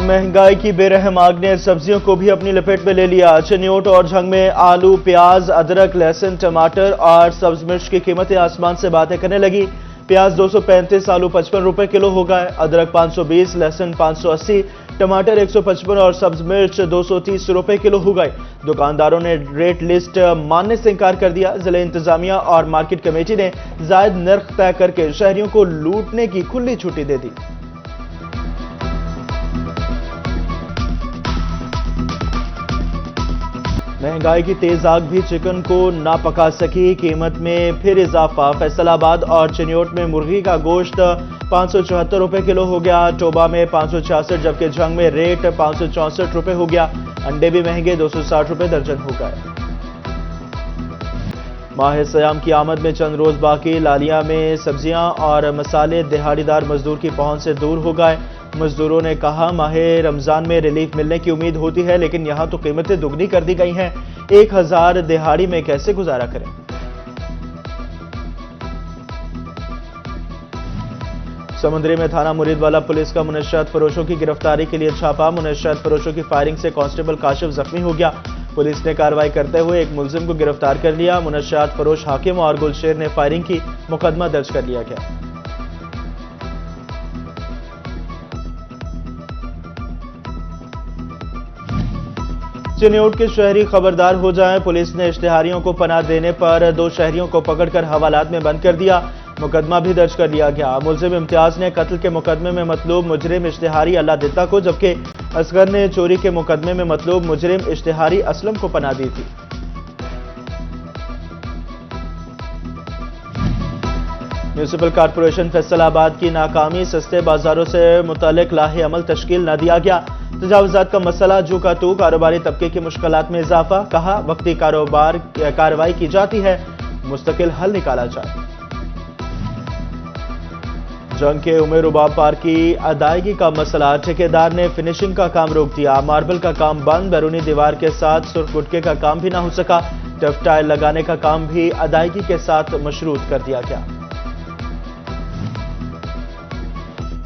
महंगाई की बेरहम आग ने सब्जियों को भी अपनी लपेट में ले लिया। चिन्योट और झंग में आलू, प्याज, अदरक, लहसुन, टमाटर और सब्ज मिर्च की कीमतें आसमान से बातें करने लगी। प्याज 235, आलू 55 रुपए किलो हो गए, अदरक 520, लहसुन 580, टमाटर 155 और सब्ज मिर्च 230 रुपए किलो हो गए। दुकानदारों ने रेट लिस्ट मानने से इंकार कर दिया। जिला इंतजामिया और मार्केट कमेटी ने जायद नर्ख तय करके शहरियों को लूटने की खुली छुट्टी दे दी। महंगाई की तेज आग भी चिकन को ना पका सकी। कीमत में फिर इजाफा। फैसलाबाद और चिन्योट में मुर्गी का गोश्त 574 रुपए किलो हो गया। टोबा में 566, जबकि झंग में रेट 564 रुपए हो गया। अंडे भी महंगे 260 रुपए दर्जन हो गए। माह सयाम की आमद में चंद रोज बाकी। लालिया में सब्जियां और मसाले दिहाड़ीदार मजदूर की पहुंच से दूर हो गए। मजदूरों ने कहा, माह रमजान में रिलीफ मिलने की उम्मीद होती है, लेकिन यहां तो कीमतें दुगनी कर दी गई हैं। 1000 दिहाड़ी में कैसे गुजारा करें। समुद्री में थाना मुरीदवाला पुलिस का मुनश्शियात फरोशों की गिरफ्तारी के लिए छापा। मुनश्शियात फरोशों की फायरिंग से कांस्टेबल काशिफ जख्मी हो गया। पुलिस ने कार्रवाई करते हुए एक मुलजिम को गिरफ्तार कर लिया। मुनश्शियात फरोश हाकिम और गुलशेर ने फायरिंग की, मुकदमा दर्ज कर लिया गया। चिन्योट के शहरी खबरदार हो जाएं। पुलिस ने इश्तिहारियों को पनाह देने पर 2 शहरियों को पकड़कर हवालात में बंद कर दिया। मुकदमा भी दर्ज कर लिया गया। मुलजिम इम्तियाज ने कत्ल के मुकदमे में मतलूब मुजरिम इश्तिहारी अल्लाह दित्ता को, जबकि असगर ने चोरी के मुकदमे में मतलूब मुजरिम इश्तिहारी असलम को पनाह दी थी। म्यूनिसिपल कॉर्पोरेशन फैसलाबाद की नाकामी। सस्ते बाजारों से मुतालिक लाहे अमल तश्कील न दिया गया। तजावुजात का मसला जू का तू। कारोबारी तबके की मुश्किलात में इजाफा। कहा, वक्ती कार्रवाई की जाती है, मुस्तकिल हल निकाला जाए। जंग के उमेर रुबाब पार्क की अदायगी का मसला। ठेकेदार ने फिनिशिंग का काम रोक दिया। मार्बल का काम बंद। बैरूनी दीवार के साथ सुर्ख गुटके का काम भी ना हो सका। टफ टाइल लगाने का काम भी अदायगी के साथ मशरूत कर दिया गया।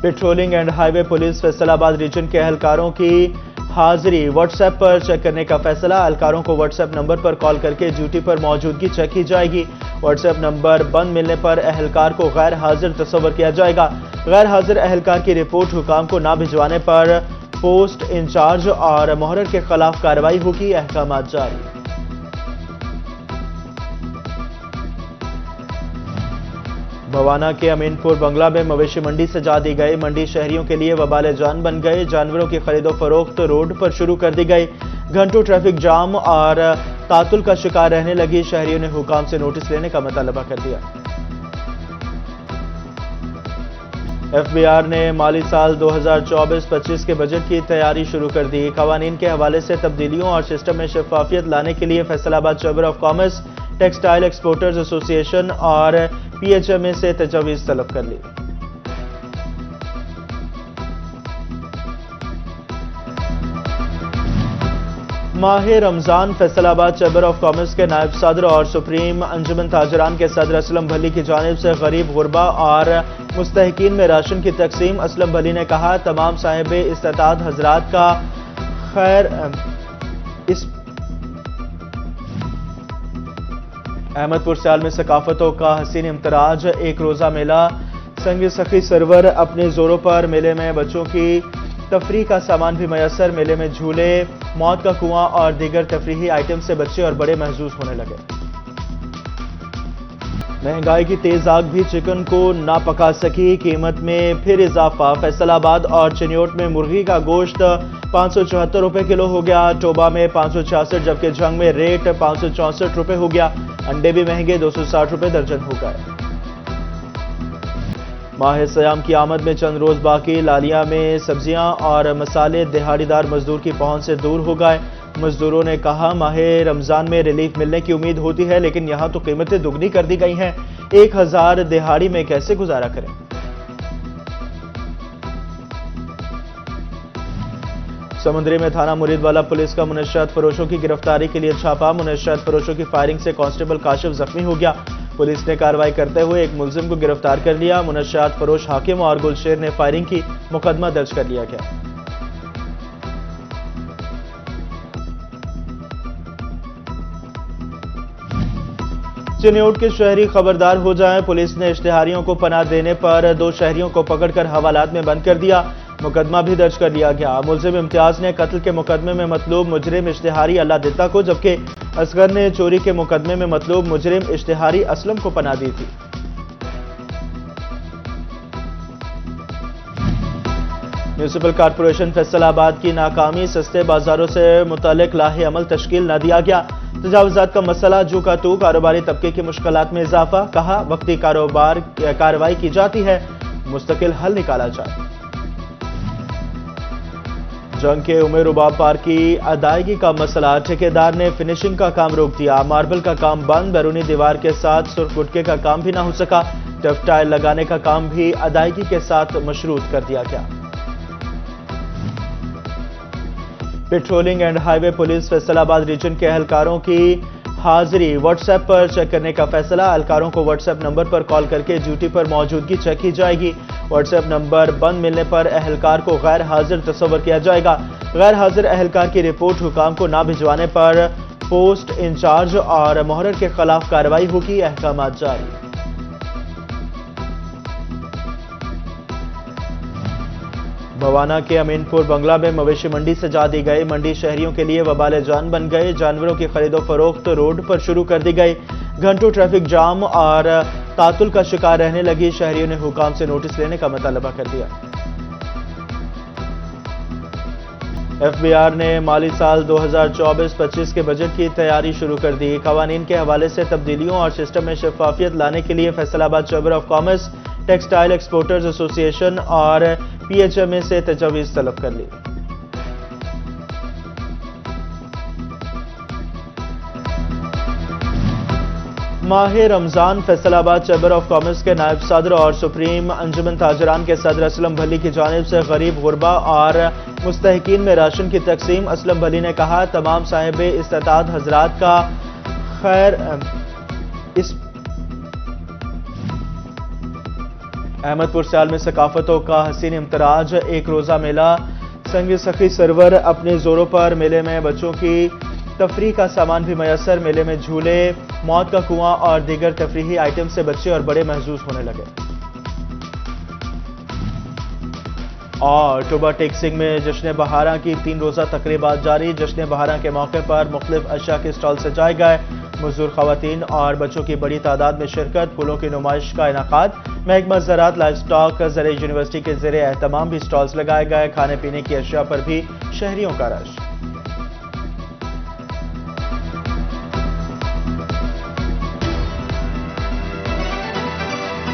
Patrolling and highway police Faisalabad region के एहलकारों की हाजिरी व्हाट्सएप पर चेक करने का फैसला। एहलकारों को व्हाट्सएप नंबर पर कॉल करके ड्यूटी पर मौजूदगी चेक की जाएगी। व्हाट्सएप नंबर बंद मिलने पर एहलकार को गैर हाजिर तस्वर किया जाएगा। गैर हाजिर एहलकार की रिपोर्ट हुकाम को ना भिजवाने पर पोस्ट इंचार्ज और मोहर्रर के खिलाफ कार्रवाई होगी। अहकाम जारी। भवाना के अमीनपुर बंगला में मवेशी मंडी सजा दी गई। मंडी शहरियों के लिए वबाल जान बन गए। जानवरों की खरीदो फरोख्त रोड पर शुरू कर दी गई। घंटों ट्रैफिक जाम और तातुल का शिकार रहने लगी। शहरियों ने हुकाम से नोटिस लेने का मुतालबा कर दिया। एफबीआर ने माली साल 2024-25 के बजट की तैयारी शुरू कर दी। कवानीन के हवाले से तब्दीलियों और सिस्टम में शफाफियत लाने के लिए Faisalabad chamber of commerce, textile exporters association और पीएचएमए से तजवीज़ तलब कर ली। माह Ramzan Faisalabad chamber of commerce के नायब सदर और सुप्रीम अंजुमन ताजरान के सदर असलम भली की जानिब से गरीब गुरबा और मुस्तहिकीन में राशन की तकसीम। असलम भली ने कहा, तमाम साहिब इस्तात हजरात का खैर। इस अहमदपुर सियाल में सकाफतों का हसीन इम्तराज। एक रोजा मेला संग सखी सरवर अपने जोरों पर। मेले में बच्चों की तफरीह का सामान भी मैसर। मेले में झूले, मौत का कुआं और दीगर तफरीही आइटम से बच्चे और बड़े महजूज होने लगे। महंगाई की तेज आग भी चिकन को ना पका सकी। कीमत में फिर इजाफा। फैसलाबाद और चिन्योट में मुर्गी का गोश्त 574 रुपए किलो हो गया। टोबा में 566, जबकि झंग में रेट 564 रुपए हो गया। अंडे भी महंगे 260 रुपए दर्जन हो गए। माह सयाम की आमद में चंद रोज बाकी। लालिया में सब्जियां और मसाले दिहाड़ीदार मजदूर की पहुंच से दूर हो गए। मजदूरों ने कहा, माह रमजान में रिलीफ मिलने की उम्मीद होती है, लेकिन यहां तो कीमतें दुगनी कर दी गई हैं। 1000 दिहाड़ी में कैसे गुजारा करें। समुद्री में थाना मुरीदवाला पुलिस का मुनश्शियात फरोशों की गिरफ्तारी के लिए छापा। मुनश्शियात फरोशों की फायरिंग से कांस्टेबल काशिफ जख्मी हो गया। पुलिस ने कार्रवाई करते हुए एक मुलजिम को गिरफ्तार कर लिया। मुनश्शियात फरोश हाकिम और गुलशेर ने फायरिंग की, मुकदमा दर्ज कर लिया गया। چنیوٹ کے شہری خبردار ہو جائیں، پولیس نے اشتہاریوں کو پناہ دینے پر 2 شہریوں کو پکڑ کر حوالات میں بند کر دیا، مقدمہ بھی درج کر لیا گیا۔ ملزم امتیاز نے قتل کے مقدمے میں مطلوب مجرم اشتہاری اللہ دتا کو، جبکہ اصغر نے چوری کے مقدمے میں مطلوب مجرم اشتہاری اسلم کو پناہ دی تھی۔ میونسپل کارپوریشن فیصل آباد کی ناکامی، سستے بازاروں سے متعلق لاہے عمل تشکیل نہ دیا گیا، تجاوزات کا مسئلہ جو کا تو، کاروباری طبقے کی مشکلات میں اضافہ، کہا وقتی کارروائی کی جاتی ہے، مستقل حل نکالا جائے۔ جنگ کے عمر رباب پارک کی ادائیگی کا مسئلہ، ٹھیکیدار نے فنشنگ کا کام روک دیا، ماربل کا کام بند، بیرونی دیوار کے ساتھ سرخ گٹکے کا کام بھی نہ ہو سکا، ٹف ٹائل لگانے کا کام بھی ادائیگی کے ساتھ مشروط کر دیا گیا۔ Patrolling and high way police Faisal آباد ریجن کے اہلکاروں کی حاضری واٹس ایپ پر چیک کرنے کا فیصلہ، اہلکاروں کو واٹس ایپ نمبر پر کال کر کے ڈیوٹی پر موجودگی چیک کی جائے گی، واٹس ایپ نمبر بند ملنے پر اہلکار کو غیر حاضر تصور کیا جائے گا، غیر حاضر اہلکار کی رپورٹ حکام کو نہ بھجوانے پر پوسٹ انچارج اور محرر کے خلاف کارروائی ہوگی، احکامات جاری۔ بوانا کے امین پور بنگلہ میں مویشی منڈی سے جا دی گئی، منڈی شہریوں کے لیے وبال جان بن گئے، جانوروں کی خرید و فروخت روڈ پر شروع کر دی گئی، گھنٹوں ٹریفک جام اور تعطل کا شکار رہنے لگی، شہریوں نے حکام سے نوٹس لینے کا مطالبہ کر دیا۔ ایف بی آر نے مالی سال 2024-25 کے بجٹ کی تیاری شروع کر دی، قوانین کے حوالے سے تبدیلیوں اور سسٹم میں شفافیت لانے کے لیے فیصل آباد chamber of commerce, textile exporters ایسوسی ایشن اور پی ایچ ایم اے سے تجاویز طلب کر لی۔ ماہ رمضان فیصل آباد چیمبر آف کامرس کے نائب صدر اور سپریم انجمن تاجران کے صدر اسلم بھلی کی جانب سے غریب غربا اور مستحقین میں راشن کی تقسیم، اسلم بھلی نے کہا تمام صاحب استطاعت حضرات کا خیر احمد پور سیال میں ثقافتوں کا حسین امتراج، ایک روزہ میلہ، سنگ سخی سرور اپنے زوروں پر، میلے میں بچوں کی تفریح کا سامان بھی میسر، میلے میں جھولے، موت کا کنواں اور دیگر تفریحی آئٹم سے بچے اور بڑے محظوظ ہونے لگے۔ اور ٹوبا ٹیک سنگھ میں جشن بہاراں کی 3 روزہ تقریبات جاری، جشن بہاراں کے موقع پر مختلف اشیاء کے سٹال سجائے گئے، مزدور خواتین اور بچوں کی بڑی تعداد میں شرکت، پھولوں کی نمائش کا انعقاد، محکمہ زراعت لائف سٹاک زرعی یونیورسٹی کے زیر اہتمام بھی سٹالز لگائے گئے، کھانے پینے کی اشیاء پر بھی شہریوں کا رش۔